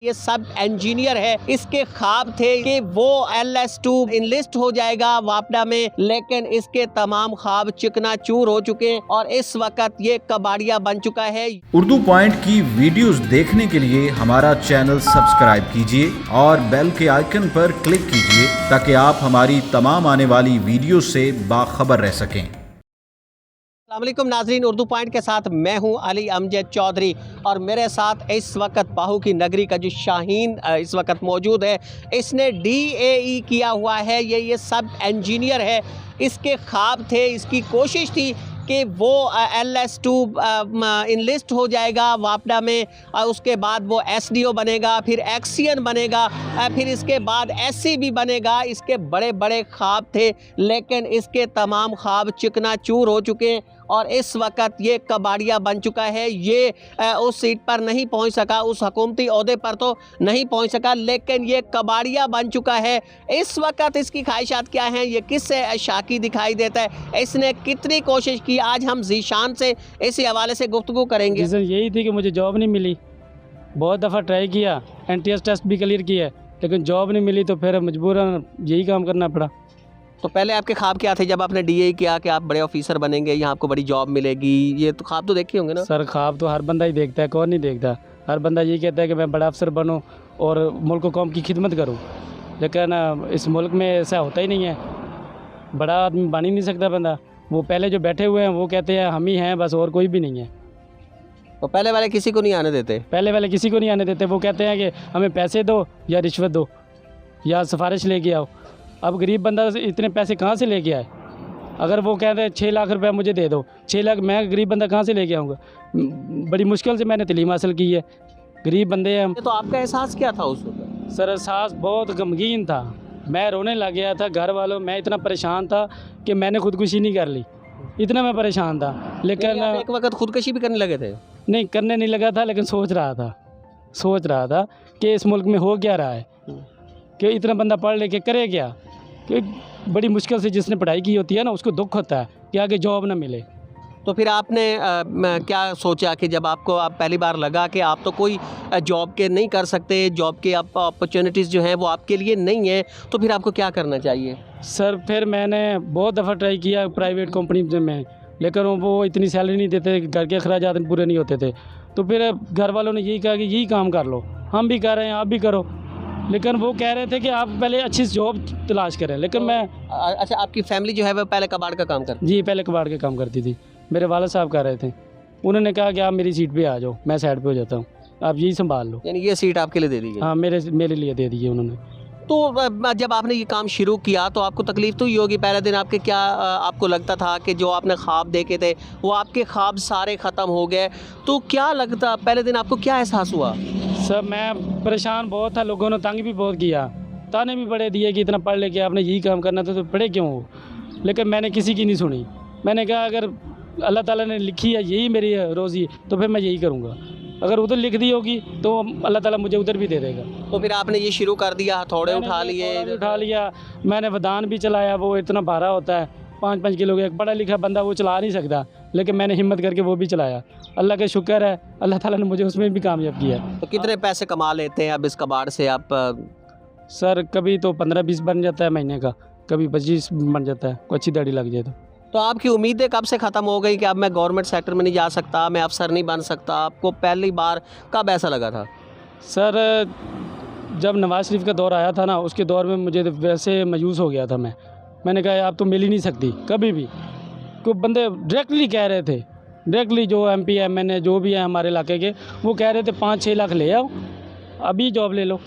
ये सब इंजीनियर है। इसके ख्वाब थे कि वो LS2 इनलिस्ट हो जाएगा वापडा में, लेकिन इसके तमाम ख्वाब चिकनाचूर हो चुके हैं और इस वक्त ये कबाड़िया बन चुका है। उर्दू पॉइंट की वीडियोस देखने के लिए हमारा चैनल सब्सक्राइब कीजिए और बेल के आइकन पर क्लिक कीजिए ताकि आप हमारी तमाम आने वाली वीडियो से बाखबर रह सकें। अस्सलामुअलैकुम नाजरीन, उर्दू पॉइंट के साथ मैं हूं अली अमजद चौधरी और मेरे साथ इस वक्त बाहू की नगरी का जो शाहीन इस वक्त मौजूद है। इसने DAE किया हुआ है। ये सब इंजीनियर है। इसके ख्वाब थे, इसकी कोशिश थी कि वो LS2 इनलिस्ट हो जाएगा वापडा में, उसके बाद वो SDO बनेगा, फिर एक्सियन बनेगा, फिर इसके बाद SC भी बनेगा। इसके बड़े बड़े ख्वाब थे, लेकिन इसके तमाम ख्वाब चिकनाचूर हो चुके हैं और इस वक्त ये कबाड़िया बन चुका है। ये उस सीट पर नहीं पहुंच सका, उस हुकूमती ओहदे पर तो नहीं पहुंच सका, लेकिन ये कबाड़िया बन चुका है। इस वक्त इसकी ख्वाहिशात क्या हैं, ये किससे शाकी दिखाई देता है, इसने कितनी कोशिश की, आज हम ज़ीशान से इसी हवाले से गुफ्तगू करेंगे। रीज़न यही थी कि मुझे जॉब नहीं मिली। बहुत दफ़ा ट्राई किया, NTS टेस्ट भी क्लियर किया, लेकिन जॉब नहीं मिली तो फिर मजबूरन यही काम करना पड़ा। तो पहले आपके ख्वाब क्या थे जब आपने DAE किया कि आप बड़े ऑफिसर बनेंगे, यहाँ आपको बड़ी जॉब मिलेगी? ये तो ख्वाब तो देखे होंगे ना सर? ख्वाब तो हर बंदा ही देखता है, कौन नहीं देखता। हर बंदा यही कहता है कि मैं बड़ा अफसर बनूं और मुल्क को कौम की खिदमत करूं, लेकिन इस मुल्क में ऐसा होता ही नहीं है। बड़ा आदमी बन ही नहीं सकता बंदा। वो पहले जो बैठे हुए हैं वो कहते हैं हम ही हैं बस, और कोई भी नहीं है। तो पहले वाले किसी को नहीं आने देते? पहले वाले किसी को नहीं आने देते। वो कहते हैं कि हमें पैसे दो या रिश्वत दो या सिफारिश लेके आओ। अब गरीब बंदा इतने पैसे कहाँ से लेके आए? अगर वो कहते हैं 6 लाख रुपए मुझे दे दो, 6 लाख मैं गरीब बंदा कहाँ से लेके आऊँगा? बड़ी मुश्किल से मैंने तलीम हासिल की है, गरीब बंदे हैं हम। तो आपका एहसास क्या था उस वक्त? सर एहसास बहुत गमगीन था, मैं रोने लग गया था। घर वालों, मैं इतना परेशान था कि मैंने खुदकुशी नहीं कर ली, इतना मैं परेशान था। लेकिन आप एक वक्त खुदकशी भी करने लगे थे? नहीं, करने नहीं लगा था, लेकिन सोच रहा था कि इस मुल्क में हो क्या रहा है, कि इतना बंदा पढ़ लेके करे क्या। कि बड़ी मुश्किल से जिसने पढ़ाई की होती है ना, उसको दुख होता है कि आगे जॉब ना मिले। तो फिर आपने क्या सोचा कि जब आप पहली बार लगा कि आप तो कोई जॉब के नहीं कर सकते, जॉब के अपॉर्चुनिटीज़ जो हैं वो आपके लिए नहीं है, तो फिर आपको क्या करना चाहिए? सर फिर मैंने बहुत दफ़ा ट्राई किया प्राइवेट कंपनी में, लेकिन वो इतनी सैलरी नहीं देते, घर के अखराजात पूरे नहीं होते थे। तो फिर घर वालों ने यही कहा कि यही काम कर लो, हम भी कर रहे हैं आप भी करो, लेकिन वो कह रहे थे कि आप पहले अच्छी जॉब तलाश करें। लेकिन मैं अच्छा, आपकी फैमिली जो है वो पहले कबाड़ का काम करती? जी, पहले कबाड़ के काम करती थी। मेरे वालिद साहब कर रहे थे, उन्होंने कहा कि आप मेरी सीट पे आ जाओ, मैं साइड पे हो जाता हूँ, आप यही संभाल लो। यानी ये सीट आपके लिए दे दी गई? हाँ, मेरे लिए दे दी उन्होंने। तो जब आपने ये काम शुरू किया तो आपको तकलीफ़ तो ही होगी। पहले दिन आपके क्या आपको लगता था कि जो आपने ख्वाब देखे थे वो आपके ख्वाब सारे ख़त्म हो गए, तो क्या लगता, पहले दिन आपको क्या एहसास हुआ? सर मैं परेशान बहुत था, लोगों ने तंग भी बहुत किया, ताने भी बड़े दिए कि इतना पढ़ लेके आपने यही काम करना था तो पढ़े क्यों हो। लेकिन मैंने किसी की नहीं सुनी। मैंने कहा अगर अल्लाह ताला ने लिखी है यही मेरी रोज़ी, तो फिर मैं यही करूँगा। अगर उधर लिख दी होगी तो अल्लाह ताला मुझे उधर भी दे देगा। तो फिर आपने ये शुरू कर दिया, हथौड़े उठा लिया, मैंने वदान भी चलाया। वो इतना भारा होता है, 5-5 किलो का, एक पढ़ा लिखा बंदा वो चला नहीं सकता, लेकिन मैंने हिम्मत करके वो भी चलाया। अल्लाह का शुक्र है, अल्लाह ताला ने मुझे उसमें भी कामयाब किया। तो कितने पैसे कमा लेते हैं अब इस कबाड़ से आप? सर कभी तो 15-20 बन जाता है महीने का, कभी 25 बन जाता है, कोई अच्छी दाढ़ी लग जाए तो आपकी उम्मीदें कब से ख़त्म हो गई कि अब मैं गवर्नमेंट सेक्टर में नहीं जा सकता, मैं अफसर नहीं बन सकता? आपको पहली बार कब ऐसा लगा था? सर जब नवाज़ शरीफ का दौर आया था ना, उसके दौर में मुझे वैसे मायूस हो गया था। मैंने कहा आप तो मिल ही नहीं सकती कभी भी। कोई बंदे डायरेक्टली कह रहे थे, डायरेक्टली जो MP MNA जो भी है हमारे इलाके के, वो कह रहे थे 5-6 लाख ले आओ, अभी जॉब ले लो,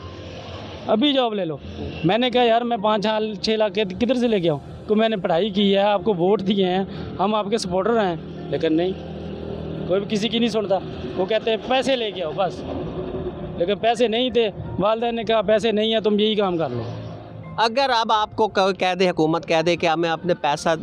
अभी जॉब ले लो। मैंने कहा यार मैं 5-6 लाख किधर से लेके आऊँ? तो मैंने पढ़ाई की है, आपको वोट दिए हैं, हम आपके सपोर्टर हैं, लेकिन नहीं, कोई भी किसी की नहीं सुनता। वो कहते हैं पैसे लेके आओ बस, लेकिन पैसे नहीं थे। वालिदैन ने कहा पैसे नहीं है, तुम यही काम कर लो। अगर अब आपको कह दे, हुकूमत कह दे कि अब मैं अपने पैसा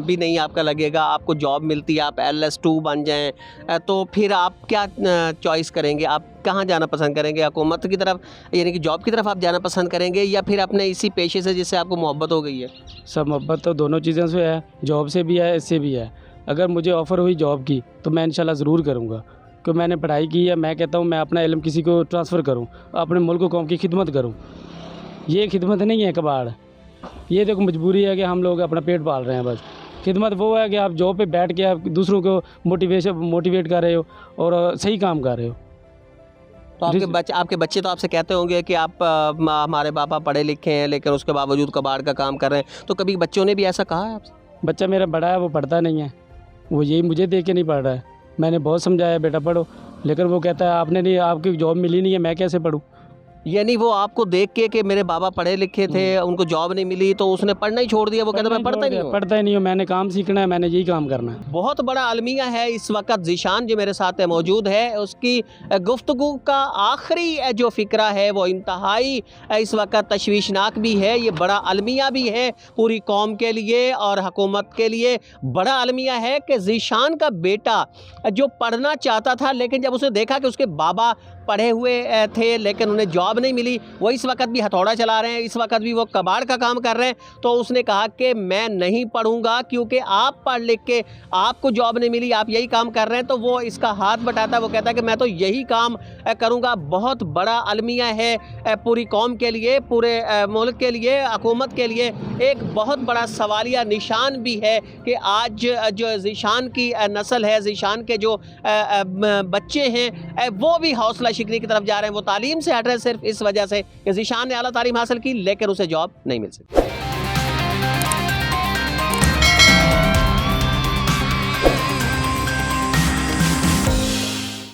भी नहीं आपका लगेगा, आपको जॉब मिलती है, आप LS2 बन जाएं, तो फिर आप क्या चॉइस करेंगे? आप कहाँ जाना पसंद करेंगे? हुकूमत की तरफ, यानी कि जॉब की तरफ आप जाना पसंद करेंगे, या फिर अपने इसी पेशे से जिससे आपको मोहब्बत हो गई है? सब मोहब्बत तो दोनों चीज़ों से है, जॉब से भी है, इससे भी है। अगर मुझे ऑफ़र हुई जॉब की तो मैं इंशाल्लाह ज़रूर करूँगा, कि मैंने पढ़ाई की है, मैं कहता हूँ मैं अपना इल्म किसी को ट्रांसफ़र करूँ, अपने मुल्क कौम की खिदमत करूँ। ये खिदमत नहीं है कबाड़, ये देखो मजबूरी है कि हम लोग अपना पेट पाल रहे हैं बस। खिदमत वो है कि आप जॉब पे बैठ के आप दूसरों को मोटिवेट कर रहे हो और सही काम कर रहे हो। तो आपके बच्चे तो आपसे कहते होंगे कि आप हमारे पापा पढ़े लिखे हैं लेकिन उसके बावजूद कबाड़ का काम कर रहे हैं, तो कभी बच्चों ने भी ऐसा कहा है आपसे? बच्चा मेरा बड़ा है, वो पढ़ता नहीं है, वो यही मुझे देख के नहीं पढ़ रहा है। मैंने बहुत समझाया बेटा पढ़ो, लेकिन वो कहता है आपने नहीं, आपकी जॉब मिली नहीं है, मैं कैसे पढ़ूँ। यानी वो आपको देख के कि मेरे बाबा पढ़े लिखे थे, उनको जॉब नहीं मिली तो उसने पढ़ना ही छोड़ दिया, वो कहता मैं पढ़ता ही नहीं हूँ। पढ़ता ही नहीं हूँ, मैंने काम सीखना है, मैंने यही काम करना है। बहुत बड़ा अलमिया है इस वक्त। ज़ीशान जो मेरे साथ मौजूद है, उसकी गुफ्तगू का आखिरी जो फ़िक्रा है वो इंतहाई इस वक्त तशवीशनाक भी है। ये बड़ा अलमिया भी है पूरी कौम के लिए और हुकूमत के लिए। बड़ा अलमिया है कि ज़ीशान का बेटा जो पढ़ना चाहता था, लेकिन जब उसने देखा कि उसके बाबा पढ़े हुए थे लेकिन उन्हें जॉब नहीं मिली, वो इस वक्त भी हथौड़ा चला रहे हैं, इस वक्त भी वो कबाड़ का काम कर रहे हैं, तो उसने कहा कि मैं नहीं पढ़ूंगा क्योंकि आप पढ़ लिख के आपको जॉब नहीं मिली, आप यही काम कर रहे हैं। तो वो इसका हाथ बटाता है, वो कहता है कि मैं तो यही काम करूंगा। बहुत बड़ा अलमिया है पूरी कौम के लिए, पूरे मुल्क के लिए, हुकूमत के लिए। एक बहुत बड़ा सवालिया निशान भी है कि आज जो ज़ीशान की नस्ल है, ज़ीशान के जो बच्चे हैं वो भी हौसला शिकनी की तरफ जा रहे हैं। वो तालीम से हट रहे हैं सिर्फ इस वजह से कि ज़ीशान ने आला तालीम हासिल की लेकिन उसे जॉब नहीं मिल सकती।